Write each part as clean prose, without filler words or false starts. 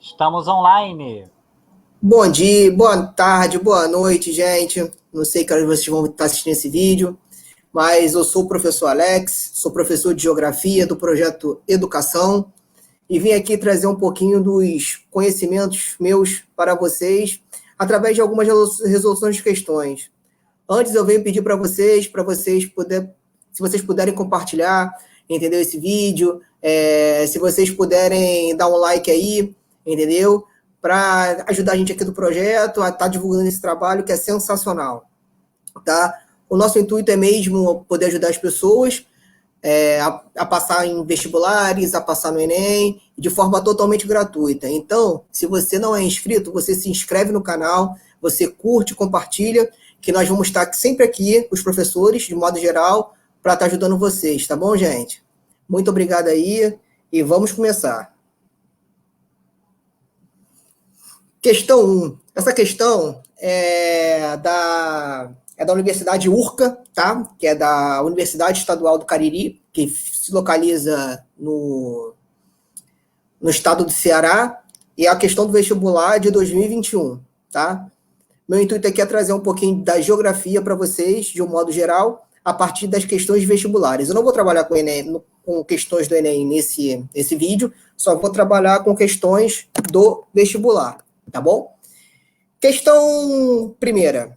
Estamos online. Bom dia, boa tarde, boa noite, gente. Não sei que horas vocês vão estar assistindo esse vídeo, mas eu sou o professor Alex, sou professor de Geografia do projeto Educação e vim aqui trazer um pouquinho dos conhecimentos meus para vocês através de algumas resoluções de questões. Antes eu venho pedir para vocês se vocês puderem compartilhar, entendeu, esse vídeo, se vocês puderem dar um like aí, entendeu? Para ajudar a gente aqui do projeto a estar divulgando esse trabalho que é sensacional, tá? O nosso intuito é mesmo poder ajudar as pessoas a passar em vestibulares, a passar no Enem, de forma totalmente gratuita. Então, se você não é inscrito, você se inscreve no canal, você curte, compartilha, que nós vamos estar sempre aqui, os professores, de modo geral, para estar ajudando vocês, tá bom, gente? Muito obrigado aí e vamos começar. Questão 1. Essa questão é da Universidade URCA, tá? Que é da Universidade Estadual do Cariri, que se localiza no estado do Ceará, e é a questão do vestibular de 2021, tá? Meu intuito aqui é trazer um pouquinho da geografia para vocês, de um modo geral, a partir das questões vestibulares. Eu não vou trabalhar com questões do Enem nesse vídeo, só vou trabalhar com questões do vestibular, tá bom? Questão primeira.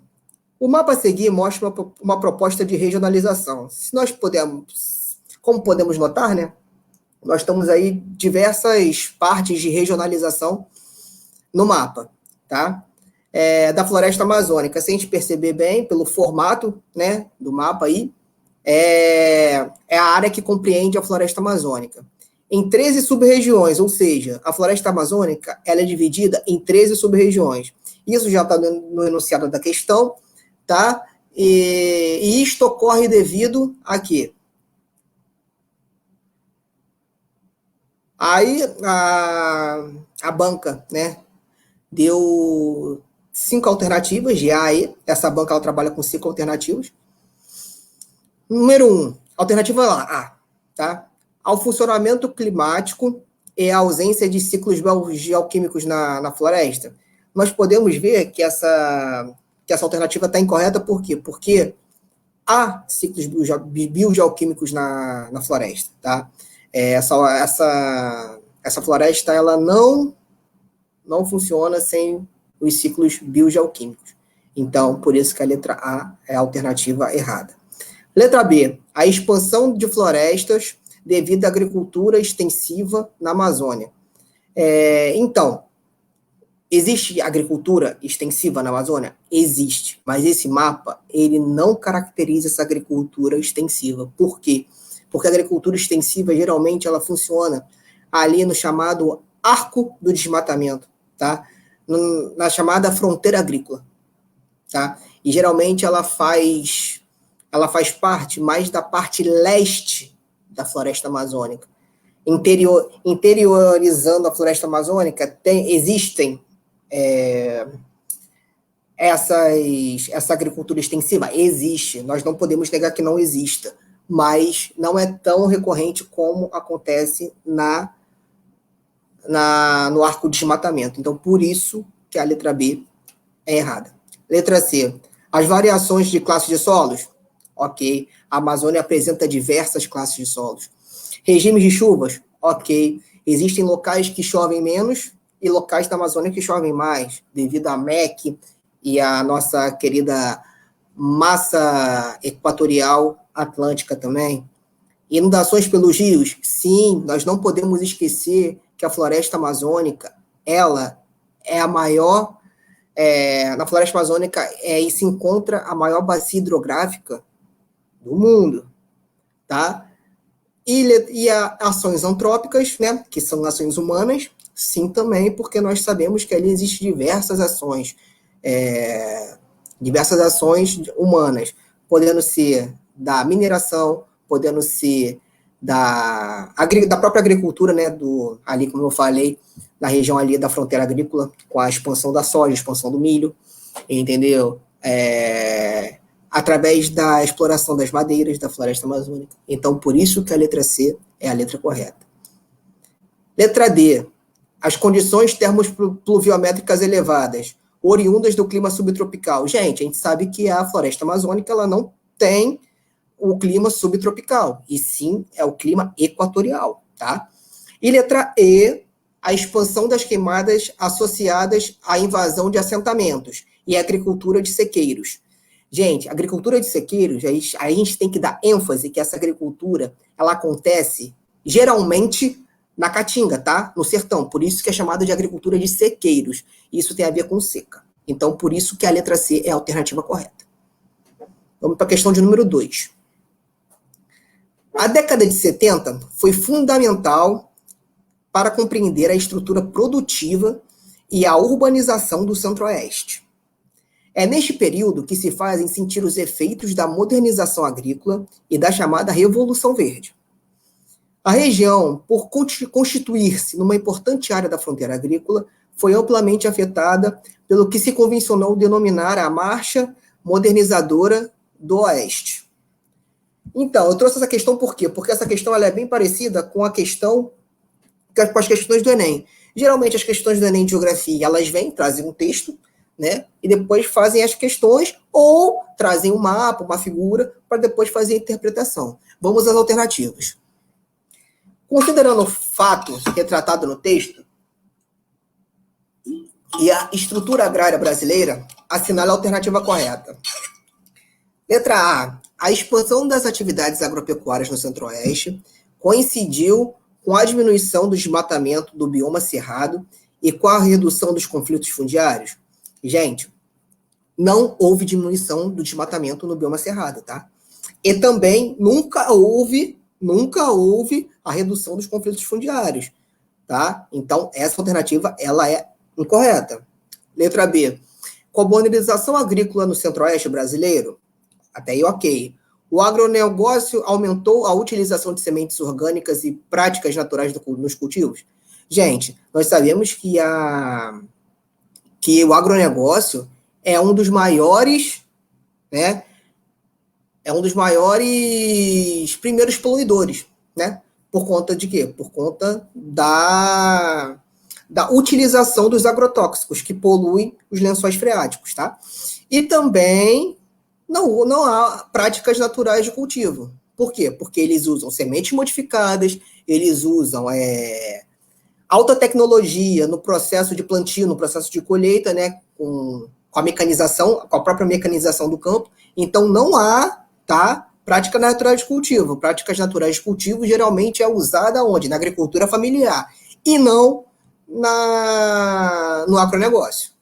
O mapa a seguir mostra uma proposta de regionalização. Como podemos notar, né? Nós temos aí diversas partes de regionalização no mapa, tá? Da floresta amazônica. Se a gente perceber bem, pelo formato, né, do mapa aí, é a área que compreende a floresta amazônica. Em 13 sub-regiões, ou seja, a floresta amazônica ela é dividida em 13 sub-regiões. Isso já está no enunciado da questão, tá? E isto ocorre devido a quê? Aí a banca, né, deu 5 alternativas de A a E. Essa banca ela trabalha com 5 alternativas. Número 1, alternativa A, tá? Ao funcionamento climático e a ausência de ciclos geoquímicos na floresta. Nós podemos ver que essa alternativa está incorreta, por quê? Porque há ciclos biogeoquímicos na floresta, tá? Essa floresta ela não funciona sem os ciclos biogeoquímicos. Então, por isso que a letra A é a alternativa errada. Letra B, a expansão de florestas devido à agricultura extensiva na Amazônia. Então, existe agricultura extensiva na Amazônia? Existe, mas esse mapa ele não caracteriza essa agricultura extensiva. Por quê? Porque a agricultura extensiva, geralmente, ela funciona ali no chamado arco do desmatamento, tá? Na chamada fronteira agrícola, tá? E, geralmente, ela faz parte mais da parte leste da floresta amazônica. Interiorizando a floresta amazônica, existem essa agricultura extensiva? Existe, nós não podemos negar que não exista, mas não é tão recorrente como acontece no arco de desmatamento. Então, por isso que a letra B é errada. Letra C, as variações de classes de solos? Ok, a Amazônia apresenta diversas classes de solos. Regimes de chuvas? Ok, existem locais que chovem menos e locais da Amazônia que chovem mais, devido à MEC e à nossa querida massa equatorial atlântica também. Inundações pelos rios? Sim, nós não podemos esquecer que a floresta amazônica, ela é a maior, na floresta amazônica se encontra a maior bacia hidrográfica do mundo, tá? E ações antrópicas, né, que são ações humanas, sim também, porque nós sabemos que ali existem diversas ações humanas, podendo ser da mineração, podendo ser da própria agricultura, né, ali, como eu falei, na região ali da fronteira agrícola, com a expansão da soja, expansão do milho, entendeu? Através da exploração das madeiras da floresta amazônica. Então, por isso que a letra C é a letra correta. Letra D, as condições termopluviométricas elevadas, oriundas do clima subtropical. Gente, a gente sabe que a floresta amazônica ela não tem o clima subtropical, e sim é o clima equatorial, tá? E letra E, a expansão das queimadas associadas à invasão de assentamentos e agricultura de sequeiros. Gente, agricultura de sequeiros, a gente tem que dar ênfase que essa agricultura, ela acontece geralmente na Caatinga, tá? No sertão, por isso que é chamada de agricultura de sequeiros. Isso tem a ver com seca. Então, por isso que a letra C é a alternativa correta. Vamos para a questão de número 2. A década de 70 foi fundamental para compreender a estrutura produtiva e a urbanização do Centro-Oeste. É neste período que se fazem sentir os efeitos da modernização agrícola e da chamada Revolução Verde. A região, por constituir-se numa importante área da fronteira agrícola, foi amplamente afetada pelo que se convencionou denominar a Marcha Modernizadora do Oeste. Então, eu trouxe essa questão por quê? Porque essa questão ela é bem parecida com as questões do Enem. Geralmente, as questões do Enem de Geografia, elas vêm, trazem um texto, né? E depois fazem as questões ou trazem um mapa, uma figura, para depois fazer a interpretação. Vamos às alternativas. Considerando o fato retratado no texto e a estrutura agrária brasileira, assinale a alternativa correta. Letra A. A expansão das atividades agropecuárias no Centro-Oeste coincidiu com a diminuição do desmatamento do bioma cerrado e com a redução dos conflitos fundiários. Gente, não houve diminuição do desmatamento no bioma cerrado, tá? E também nunca houve a redução dos conflitos fundiários, tá? Então, essa alternativa, ela é incorreta. Letra B. Com a modernização agrícola no Centro-Oeste brasileiro, até aí ok. O agronegócio aumentou a utilização de sementes orgânicas e práticas naturais nos cultivos? Gente, nós sabemos que o agronegócio é um dos maiores, né? É um dos maiores primeiros poluidores, né? Por conta de quê? Por conta da utilização dos agrotóxicos que poluem os lençóis freáticos, tá? E também não há práticas naturais de cultivo. Por quê? Porque eles usam sementes modificadas, eles usam alta tecnologia no processo de plantio, no processo de colheita, né? Com a mecanização, com a própria mecanização do campo. Então, não há, tá? Prática natural de cultivo. Práticas naturais de cultivo geralmente é usada onde? Na agricultura familiar. E não no agronegócio.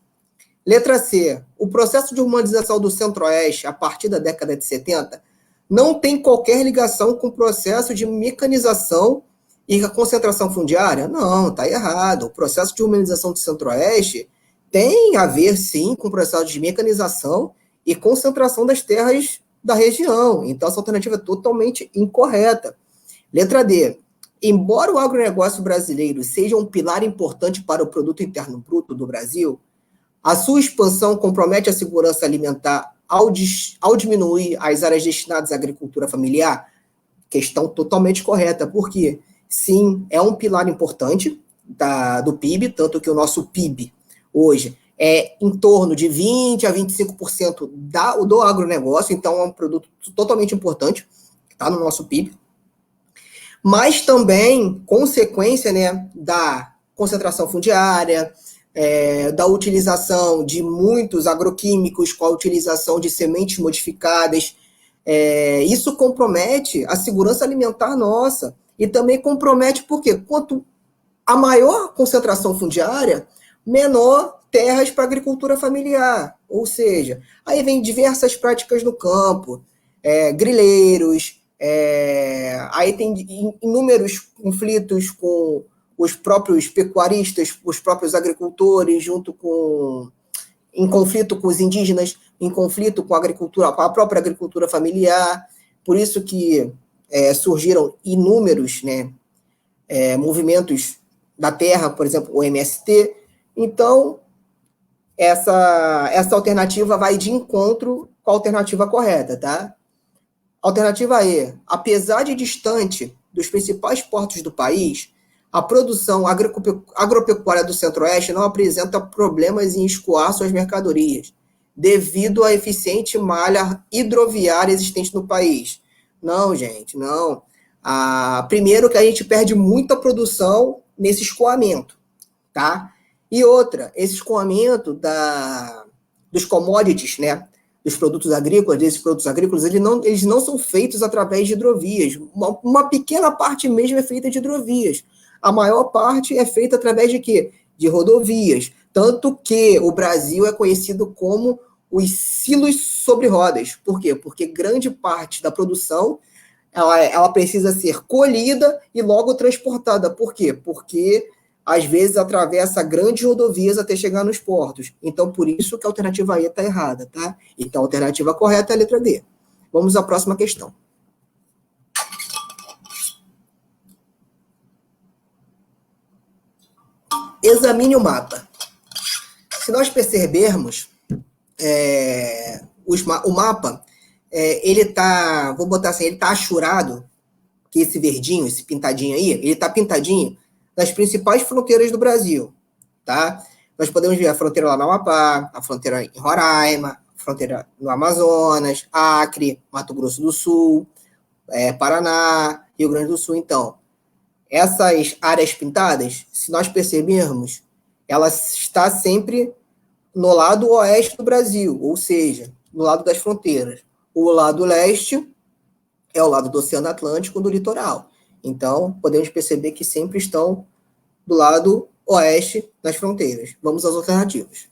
Letra C. O processo de urbanização do Centro-Oeste, a partir da década de 70, não tem qualquer ligação com o processo de mecanização e a concentração fundiária? Não, está errado. O processo de urbanização do Centro-Oeste tem a ver, sim, com o processo de mecanização e concentração das terras da região. Então, essa alternativa é totalmente incorreta. Letra D. Embora o agronegócio brasileiro seja um pilar importante para o produto interno bruto do Brasil, a sua expansão compromete a segurança alimentar ao diminuir as áreas destinadas à agricultura familiar? Questão totalmente correta, porque, sim, é um pilar importante do PIB, tanto que o nosso PIB hoje é em torno de 20% a 25% do agronegócio, então é um produto totalmente importante, está no nosso PIB. Mas também consequência, né, da concentração fundiária, da utilização de muitos agroquímicos, com a utilização de sementes modificadas. Isso compromete a segurança alimentar nossa. E também compromete porque quanto a maior concentração fundiária, menor terras para agricultura familiar. Ou seja, aí vem diversas práticas no campo, grileiros, aí tem inúmeros conflitos com os próprios pecuaristas, os próprios agricultores, em conflito com os indígenas, em conflito com a própria agricultura familiar. Por isso que surgiram inúmeros, né, movimentos da terra, por exemplo, o MST. Então, essa alternativa vai de encontro com a alternativa correta, tá? Alternativa E. Apesar de distante dos principais portos do país, A produção agropecuária do Centro-Oeste não apresenta problemas em escoar suas mercadorias, devido à eficiente malha hidroviária existente no país. Não, gente, não. Primeiro que a gente perde muita produção nesse escoamento, tá? E outra, esse escoamento dos commodities, né? Dos produtos agrícolas, desses produtos agrícolas, eles não são feitos através de hidrovias. Uma pequena parte mesmo é feita de hidrovias. A maior parte é feita através de quê? De rodovias. Tanto que o Brasil é conhecido como os silos sobre rodas. Por quê? Porque grande parte da produção ela precisa ser colhida e logo transportada. Por quê? Porque às vezes atravessa grandes rodovias até chegar nos portos. Então, por isso que a alternativa E está errada, tá? Então, a alternativa correta é a letra D. Vamos à próxima questão. Examine o mapa. Se nós percebermos, o mapa, ele tá, vou botar assim, ele tá achurado, que esse verdinho, esse pintadinho aí, ele tá pintadinho nas principais fronteiras do Brasil, tá? Nós podemos ver a fronteira lá no Amapá, a fronteira em Roraima, a fronteira no Amazonas, Acre, Mato Grosso do Sul, Paraná, Rio Grande do Sul. Então, essas áreas pintadas, se nós percebermos, ela está sempre no lado oeste do Brasil, ou seja, no lado das fronteiras. O lado leste é o lado do Oceano Atlântico, do litoral. Então, podemos perceber que sempre estão do lado oeste das fronteiras. Vamos às alternativas.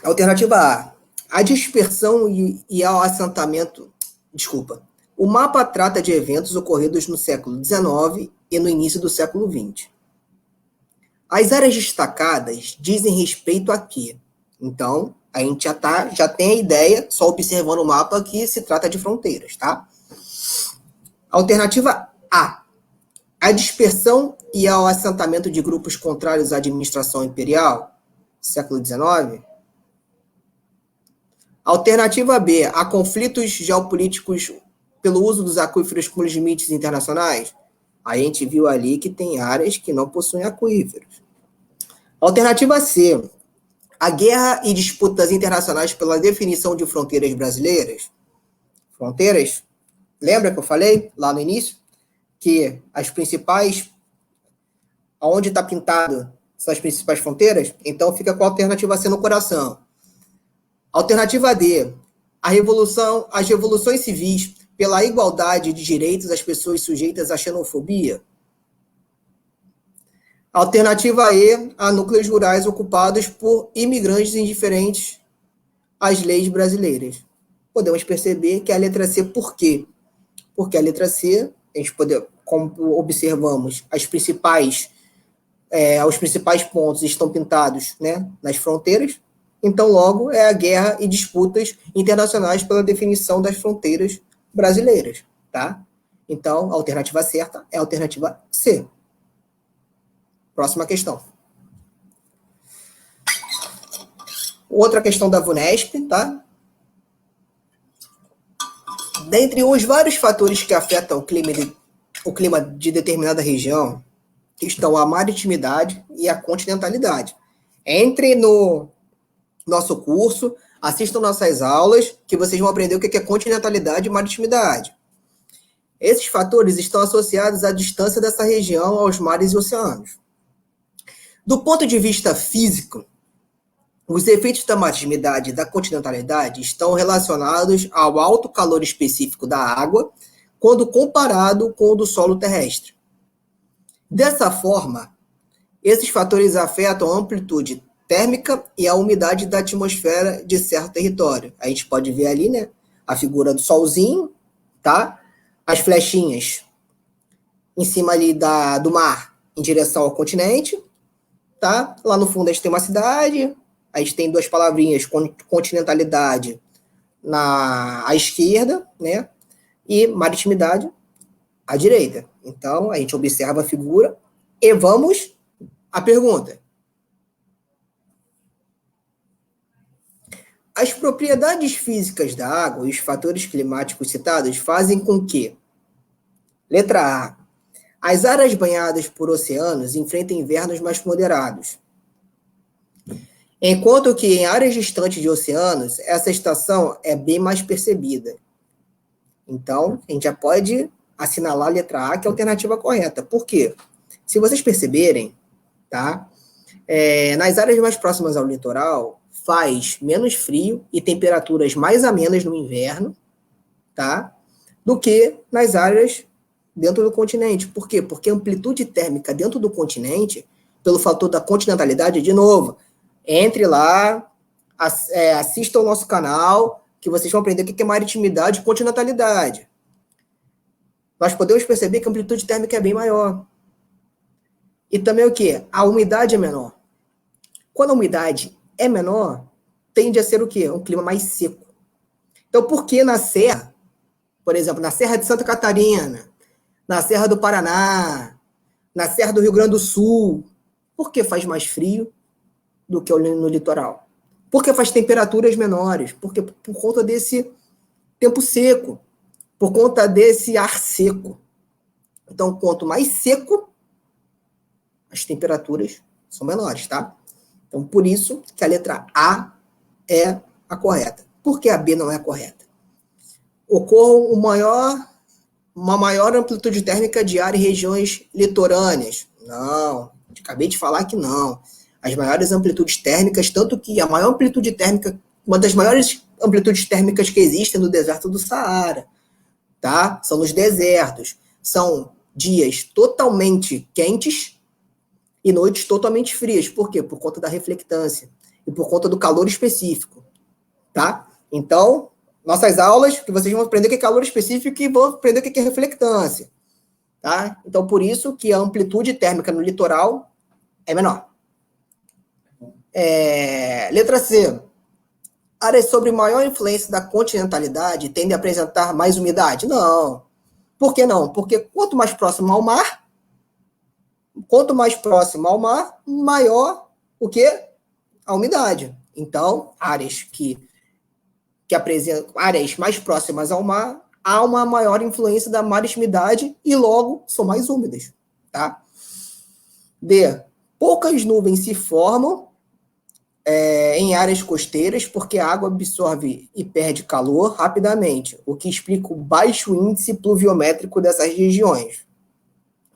Alternativa A. A dispersão e ao assentamento... Desculpa. O mapa trata de eventos ocorridos no século XIX e no início do século XX. As áreas destacadas dizem respeito a quê? Então, a gente já tem a ideia, só observando o mapa, que se trata de fronteiras, tá? Alternativa A. A dispersão e ao assentamento de grupos contrários à administração imperial, século XIX. Alternativa B. A conflitos geopolíticos pelo uso dos aquíferos com limites internacionais. A gente viu ali que tem áreas que não possuem aquíferos. Alternativa C. A guerra e disputas internacionais pela definição de fronteiras brasileiras. Fronteiras, lembra que eu falei lá no início? Que as principais, aonde está pintado, são as principais fronteiras? Então fica com a alternativa C no coração. Alternativa D. As revoluções civis pela igualdade de direitos das pessoas sujeitas à xenofobia. Alternativa E, a núcleos rurais ocupados por imigrantes indiferentes às leis brasileiras. Podemos perceber que a letra C, por quê? Porque a letra C, como observamos, os principais pontos estão pintados, né, nas fronteiras. Então, logo, é a guerra e disputas internacionais pela definição das fronteiras brasileiras, tá? Então, a alternativa certa é a alternativa C. Próxima questão. Outra questão da VUNESP, tá? Dentre os vários fatores que afetam o clima de determinada região, estão a maritimidade e a continentalidade. Entre no nosso curso, assistam nossas aulas, que vocês vão aprender o que é continentalidade e maritimidade. Esses fatores estão associados à distância dessa região aos mares e oceanos. Do ponto de vista físico, os efeitos da maritimidade e da continentalidade estão relacionados ao alto calor específico da água, quando comparado com o do solo terrestre. Dessa forma, esses fatores afetam a amplitude térmica e a umidade da atmosfera de certo território. A gente pode ver ali, né, a figura do solzinho, tá? As flechinhas em cima ali do mar, em direção ao continente, tá? Lá no fundo a gente tem uma cidade, a gente tem duas palavrinhas, continentalidade à esquerda, né? E maritimidade à direita. Então, a gente observa a figura e vamos à pergunta. As propriedades físicas da água e os fatores climáticos citados fazem com que Letra A. As áreas banhadas por oceanos enfrentam invernos mais moderados, enquanto que em áreas distantes de oceanos, essa estação é bem mais percebida. Então, a gente já pode assinalar a letra A, que é a alternativa correta. Por quê? Se vocês perceberem, tá? Nas áreas mais próximas ao litoral, faz menos frio e temperaturas mais amenas no inverno, tá? Do que nas áreas dentro do continente. Por quê? Porque a amplitude térmica dentro do continente, pelo fator da continentalidade, de novo, entre lá, assista ao nosso canal, que vocês vão aprender o que é maritimidade e continentalidade. Nós podemos perceber que a amplitude térmica é bem maior. E também o quê? A umidade é menor. Quando a umidade é menor, tende a ser o quê? Um clima mais seco. Então, por que na Serra, por exemplo, na Serra de Santa Catarina, na Serra do Paraná, na Serra do Rio Grande do Sul, por que faz mais frio do que no litoral? Porque faz temperaturas menores, porque por conta desse tempo seco, por conta desse ar seco. Então, quanto mais seco, as temperaturas são menores, tá? Então, por isso que a letra A é a correta. Por que a B não é a correta? Ocorre uma maior amplitude térmica de ar em regiões litorâneas. Não, acabei de falar que não. As maiores amplitudes térmicas, tanto que a maior amplitude térmica, uma das maiores amplitudes térmicas que existem no deserto do Saara, tá? São nos desertos. São dias totalmente quentes e noites totalmente frias. Por quê? Por conta da reflectância e por conta do calor específico, tá? Então, nossas aulas, que vocês vão aprender o que é calor específico e vão aprender o que é reflectância, tá? Então, por isso que a amplitude térmica no litoral é menor. Letra C. Áreas sob maior influência da continentalidade tendem a apresentar mais umidade? Não. Por que não? Porque quanto mais próximo ao mar, maior o quê? A umidade. Então, áreas que apresentam áreas mais próximas ao mar, há uma maior influência da maritimidade e logo são mais úmidas, tá? D. Poucas nuvens se formam em áreas costeiras porque a água absorve e perde calor rapidamente, o que explica o baixo índice pluviométrico dessas regiões.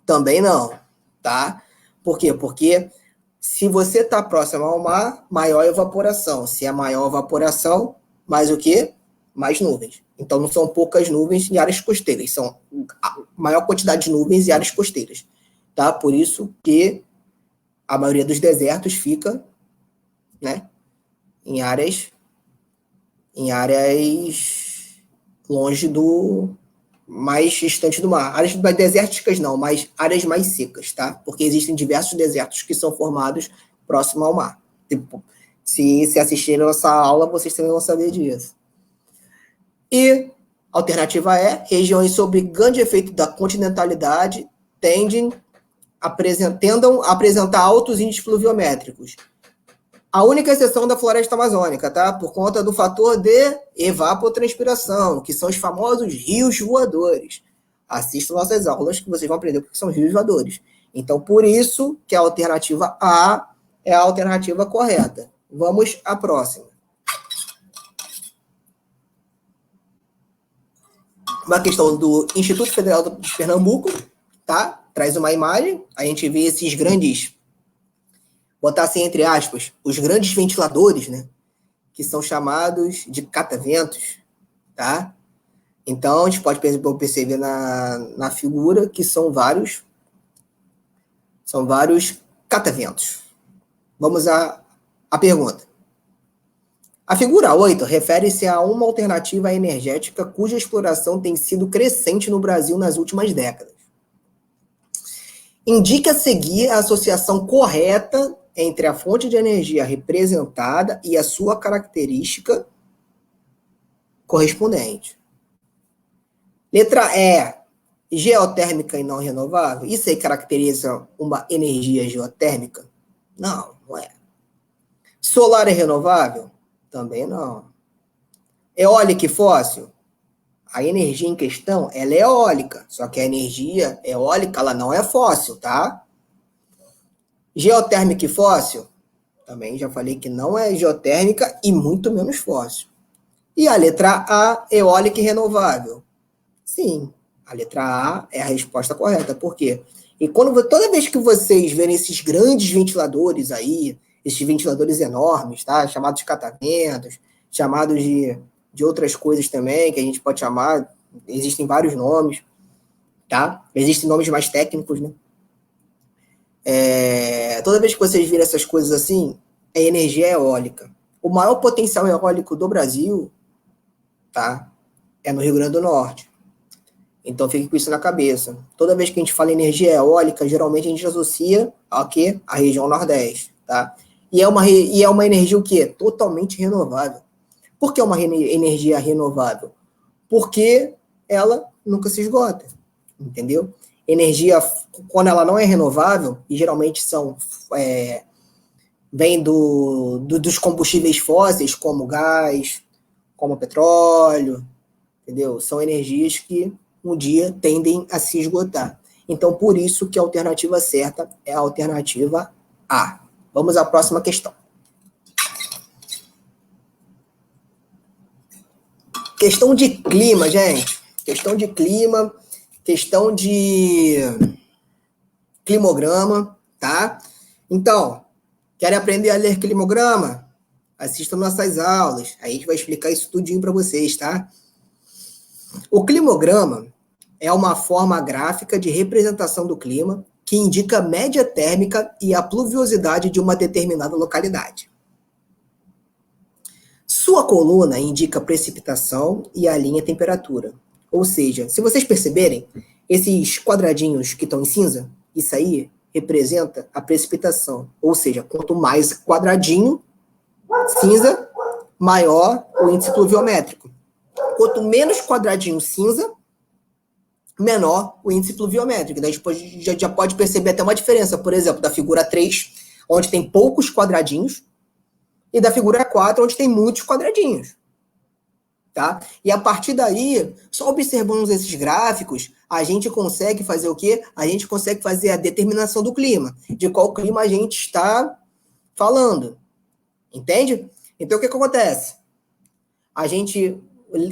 Também não, tá? Por quê? Porque se você está próximo ao mar, maior evaporação. Se é maior evaporação, mais o quê? Mais nuvens. Então não são poucas nuvens em áreas costeiras, são a maior quantidade de nuvens em áreas costeiras, tá? Por isso que a maioria dos desertos fica, né, em áreas longe do mais distante do mar. Áreas desérticas não, mas áreas mais secas, tá? Porque existem diversos desertos que são formados próximo ao mar. Tipo, se assistirem a nossa aula, vocês também vão saber disso. E alternativa é, regiões sob grande efeito da continentalidade tendem a apresentar altos índices pluviométricos. A única exceção da floresta amazônica, tá? Por conta do fator de evapotranspiração, que são os famosos rios voadores. Assistam nossas aulas que vocês vão aprender o que são rios voadores. Então, por isso que a alternativa A é a alternativa correta. Vamos à próxima. Uma questão do Instituto Federal de Pernambuco, tá? Traz uma imagem, a gente vê esses grandes, botar assim entre aspas, os grandes ventiladores, né? Que são chamados de cataventos, tá? Então, a gente pode perceber na figura que são vários cataventos. Vamos à pergunta. A figura 8 refere-se a uma alternativa energética cuja exploração tem sido crescente no Brasil nas últimas décadas. Indique a seguir a associação correta entre a fonte de energia representada e a sua característica correspondente. Letra E, geotérmica e não renovável. Isso aí caracteriza uma energia geotérmica? Não, não é. Solar é renovável? Também não. Eólica e fóssil? A energia em questão, ela é eólica, só que a energia eólica, ela não é fóssil, tá? Geotérmica e fóssil, também já falei que não é geotérmica e muito menos fóssil. E a letra A, eólica e renovável. Sim, a letra A é a resposta correta. Por quê? E toda vez que vocês verem esses grandes ventiladores aí, esses ventiladores enormes, tá? Chamados de catamentos, chamados de outras coisas também, que a gente pode chamar, existem vários nomes, tá? Existem nomes mais técnicos, né? Toda vez que vocês virem essas coisas assim, é energia eólica. O maior potencial eólico do Brasil, tá? É no Rio Grande do Norte. Então fique com isso na cabeça. Toda vez que a gente fala em energia eólica, geralmente a gente associa a quê? A região Nordeste, tá? E é uma energia o quê? Totalmente renovável. Por que uma energia renovável? Porque ela nunca se esgota, entendeu? Energia, quando ela não é renovável, e geralmente vem dos combustíveis fósseis, como gás, como petróleo, entendeu? São energias que um dia tendem a se esgotar. Então, por isso que a alternativa certa é a alternativa A. Vamos à próxima questão. Questão de clima, gente. Questão de clima, questão de climograma, tá? Então, querem aprender a ler climograma? Assistam nossas aulas. Aí a gente vai explicar isso tudinho para vocês, tá? O climograma é uma forma gráfica de representação do clima que indica a média térmica e a pluviosidade de uma determinada localidade. Sua coluna indica a precipitação e a linha temperatura. Ou seja, se vocês perceberem, esses quadradinhos que estão em cinza, isso aí representa a precipitação. Ou seja, quanto mais quadradinho cinza, maior o índice pluviométrico. Quanto menos quadradinho cinza, menor o índice pluviométrico. Daí a gente já pode perceber até uma diferença, por exemplo, da figura 3, onde tem poucos quadradinhos, e da figura 4, onde tem muitos quadradinhos. Tá? E a partir daí, só observando esses gráficos, a gente consegue fazer o quê? A gente consegue fazer a determinação do clima, de qual clima a gente está falando. Entende? Então, o que acontece?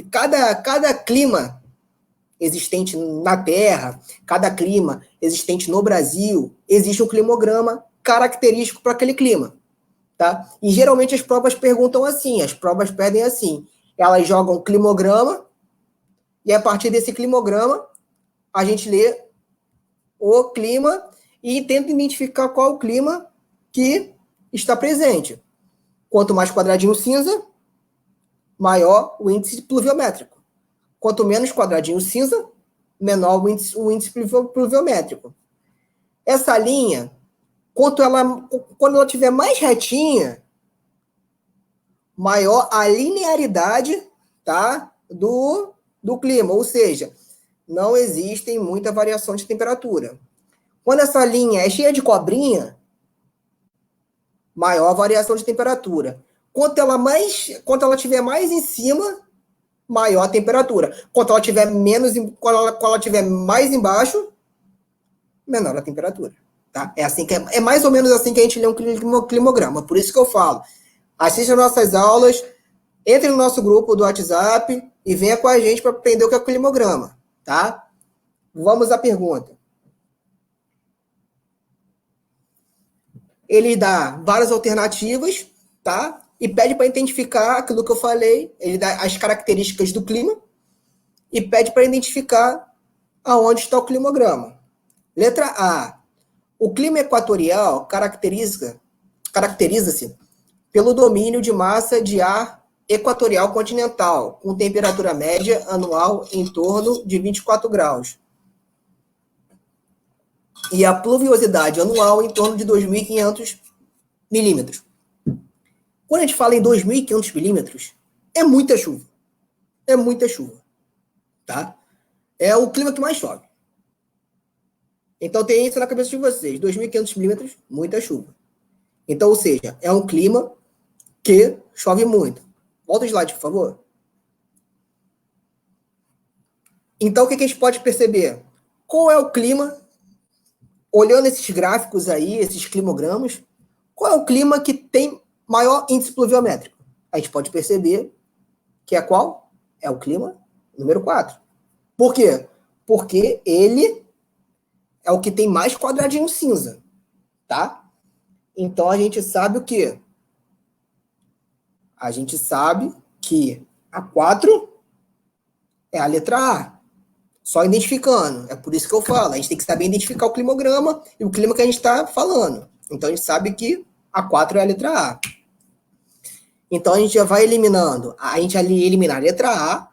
Cada clima existente na Terra, cada clima existente no Brasil, existe um climograma característico para aquele clima. Tá? E geralmente as provas perguntam assim, as provas pedem assim, elas jogam o climograma e a partir desse climograma a gente lê o clima e tenta identificar qual é o clima que está presente. Quanto mais quadradinho cinza, maior o índice pluviométrico. Quanto menos quadradinho cinza, menor o índice pluviométrico. Essa linha, quando ela estiver mais retinha, maior a linearidade, tá, do clima, ou seja, não existem muita variação de temperatura. Quando essa linha é cheia de cobrinha, maior a variação de temperatura. Quanto ela estiver mais em cima, maior a temperatura. Quando ela estiver quando ela estiver mais embaixo, menor a temperatura. Tá? É mais ou menos assim que a gente lê um climograma. Por isso que eu falo. Assista nossas aulas, entre no nosso grupo do WhatsApp e venha com a gente para aprender o que é o climograma. Tá? Vamos à pergunta. Ele dá várias alternativas, tá? E pede para identificar aquilo que eu falei. Ele dá as características do clima e pede para identificar aonde está o climograma. Letra A. O clima equatorial caracteriza-se pelo domínio de massa de ar equatorial continental, com temperatura média anual em torno de 24 graus. E a pluviosidade anual em torno de 2.500 milímetros. Quando a gente fala em 2.500 milímetros, é muita chuva. É muita chuva. Tá? É o clima que mais chove. Então tem isso na cabeça de vocês. 2.500 milímetros, muita chuva. Então, ou seja, é um clima que chove muito. Volta o slide, por favor. Então, o que a gente pode perceber? Qual é o clima, olhando esses gráficos aí, esses climogramas, qual é o clima que tem maior índice pluviométrico? A gente pode perceber que é qual? É o clima número 4. Por quê? Porque ele é o que tem mais quadradinho cinza, tá? Então, a gente sabe o quê? A gente sabe que a 4 é a letra A. Só identificando. É por isso que eu falo. A gente tem que saber identificar o climograma e o clima que a gente está falando. Então, a gente sabe que a 4 é a letra A. Então, a gente já vai eliminando. A gente elimina a letra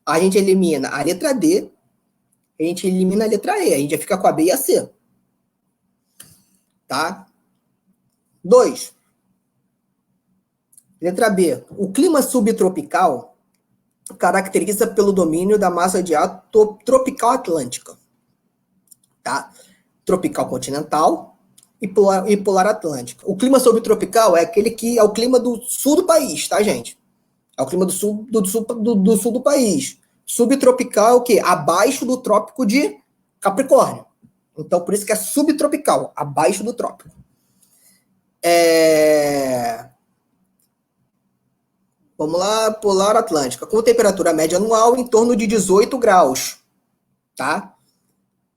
a gente elimina a letra D, a gente elimina a letra E. A gente já fica com a B e a C. Tá? 2. Letra B. O clima subtropical caracteriza pelo domínio da massa de ar tropical atlântica. Tá? Tropical continental e polar atlântica. O clima subtropical é aquele que é o clima do sul do país, tá, gente? É o clima do sul do país. Subtropical é o quê? Abaixo do trópico de Capricórnio. Então, por isso que é subtropical, abaixo do trópico. Vamos lá, polar atlântica, com temperatura média anual em torno de 18 graus, tá?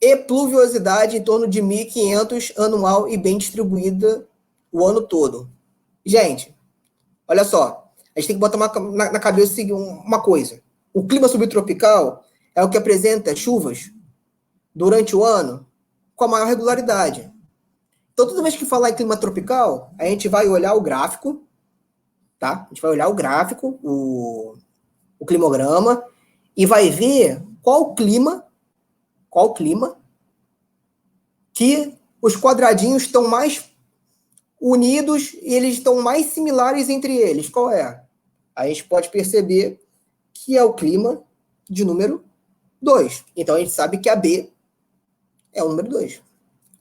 E pluviosidade em torno de 1.500 anual e bem distribuída o ano todo. Gente, olha só, a gente tem que botar na cabeça uma coisa. O clima subtropical é o que apresenta chuvas durante o ano com a maior regularidade. Então, toda vez que falar em clima tropical, a gente vai olhar o gráfico, tá? A gente vai olhar o gráfico, o climograma, e vai ver qual clima que os quadradinhos estão mais unidos e eles estão mais similares entre eles. Qual é? A gente pode perceber que é o clima de número 2. Então, a gente sabe que a B é o número 2.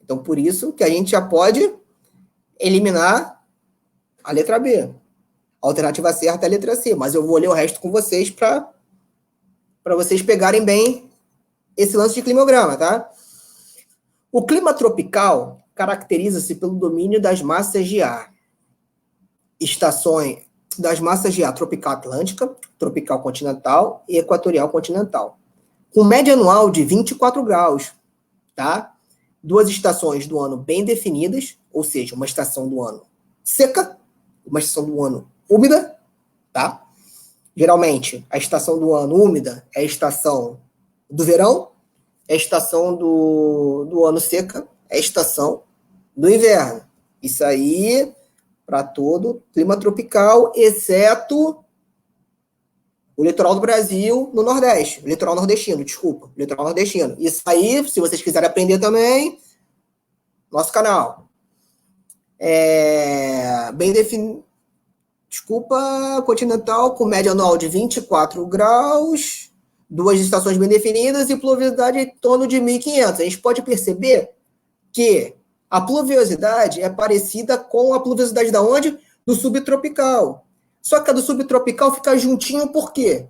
Então, por isso que a gente já pode eliminar a letra B. A alternativa certa é a letra C, mas eu vou ler o resto com vocês para vocês pegarem bem esse lance de climograma, tá? O clima tropical caracteriza-se pelo domínio das massas de ar. Estações das massas de ar tropical atlântica, tropical continental e equatorial continental. Com média anual de 24 graus, tá? 2 estações do ano bem definidas, ou seja, uma estação do ano seca, uma estação do ano úmida, tá? Geralmente, a estação do ano úmida é a estação do verão, é a estação do ano seca, é a estação do inverno. Isso aí para todo clima tropical, exceto o litoral do Brasil no Nordeste. O litoral nordestino, desculpa. Litoral nordestino. Isso aí, se vocês quiserem aprender também, nosso canal. Bem definido. Desculpa, continental, com média anual de 24 graus, 2 estações bem definidas e pluviosidade em torno de 1.500. A gente pode perceber que a pluviosidade é parecida com a pluviosidade da onde? Do subtropical. Só que a do subtropical fica juntinho por quê?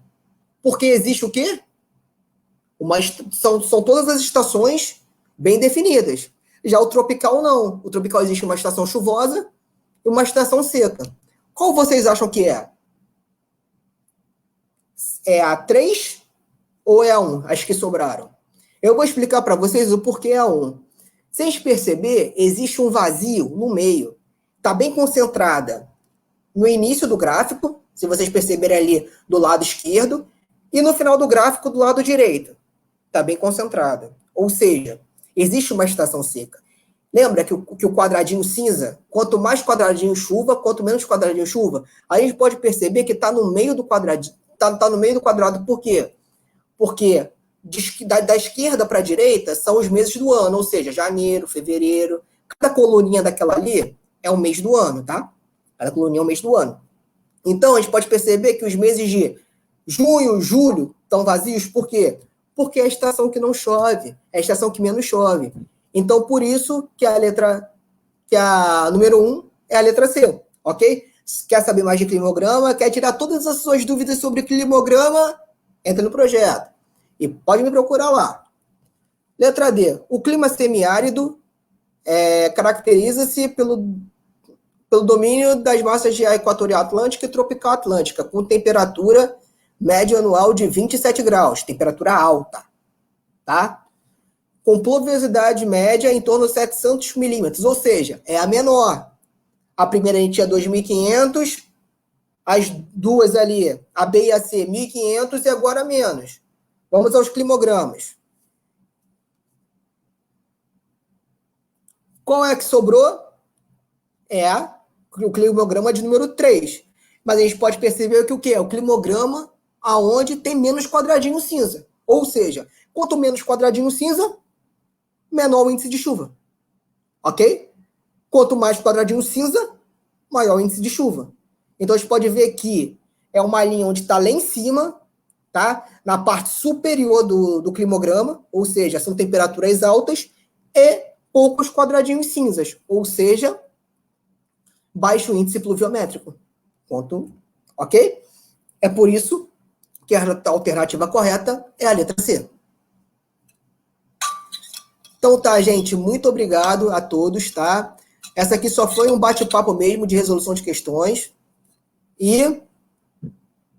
Porque existe o quê? São todas as estações bem definidas. Já o tropical não. O tropical existe uma estação chuvosa e uma estação seca. Qual vocês acham que é? É a 3 ou é a 1? As que sobraram. Eu vou explicar para vocês o porquê é a 1. Se vocês perceber, existe um vazio no meio. Está bem concentrada no início do gráfico, se vocês perceberem ali do lado esquerdo, e no final do gráfico do lado direito. Está bem concentrada. Ou seja, existe uma estação seca. Lembra que o quadradinho cinza, quanto mais quadradinho chuva, quanto menos quadradinho chuva, aí a gente pode perceber que está no meio do quadradinho. Está no meio do quadrado. Por quê? Porque da esquerda para a direita são os meses do ano, ou seja, janeiro, fevereiro. Cada coluninha daquela ali é um mês do ano, tá? Cada coluninha é um mês do ano. Então, a gente pode perceber que os meses de junho, julho estão vazios. Por quê? Porque é a estação que não chove, é a estação que menos chove. Então, por isso que a número 1 é a letra C, ok? Quer saber mais de climograma? Quer tirar todas as suas dúvidas sobre climograma? Entra no projeto. E pode me procurar lá. Letra D. O clima semiárido caracteriza-se pelo domínio das massas de ar equatorial atlântica e tropical atlântica, com temperatura média anual de 27 graus, temperatura alta, tá? Com pluviosidade média em torno de 700 milímetros, ou seja, é a menor. A primeira a gente tinha 2.500, as duas ali, a B e a C, 1.500 e agora menos. Vamos aos climogramas. Qual é que sobrou? É o climograma de número 3. Mas a gente pode perceber que o quê? É o climograma aonde tem menos quadradinho cinza. Ou seja, quanto menos quadradinho cinza, menor o índice de chuva. Ok? Quanto mais quadradinho cinza, maior o índice de chuva. Então a gente pode ver que é uma linha onde está lá em cima, tá? Na parte superior do climograma, ou seja, são temperaturas altas e poucos quadradinhos cinzas, ou seja, baixo índice pluviométrico. Ponto. Ok? É por isso que a alternativa correta é a letra C. Então tá, gente, muito obrigado a todos, tá? Essa aqui só foi um bate-papo mesmo de resolução de questões. E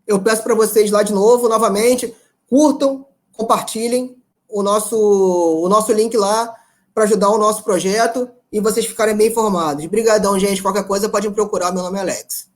eu peço para vocês lá de novo, novamente, curtam, compartilhem o nosso link lá para ajudar o nosso projeto e vocês ficarem bem informados. Obrigadão, gente. Qualquer coisa pode me procurar. Meu nome é Alex.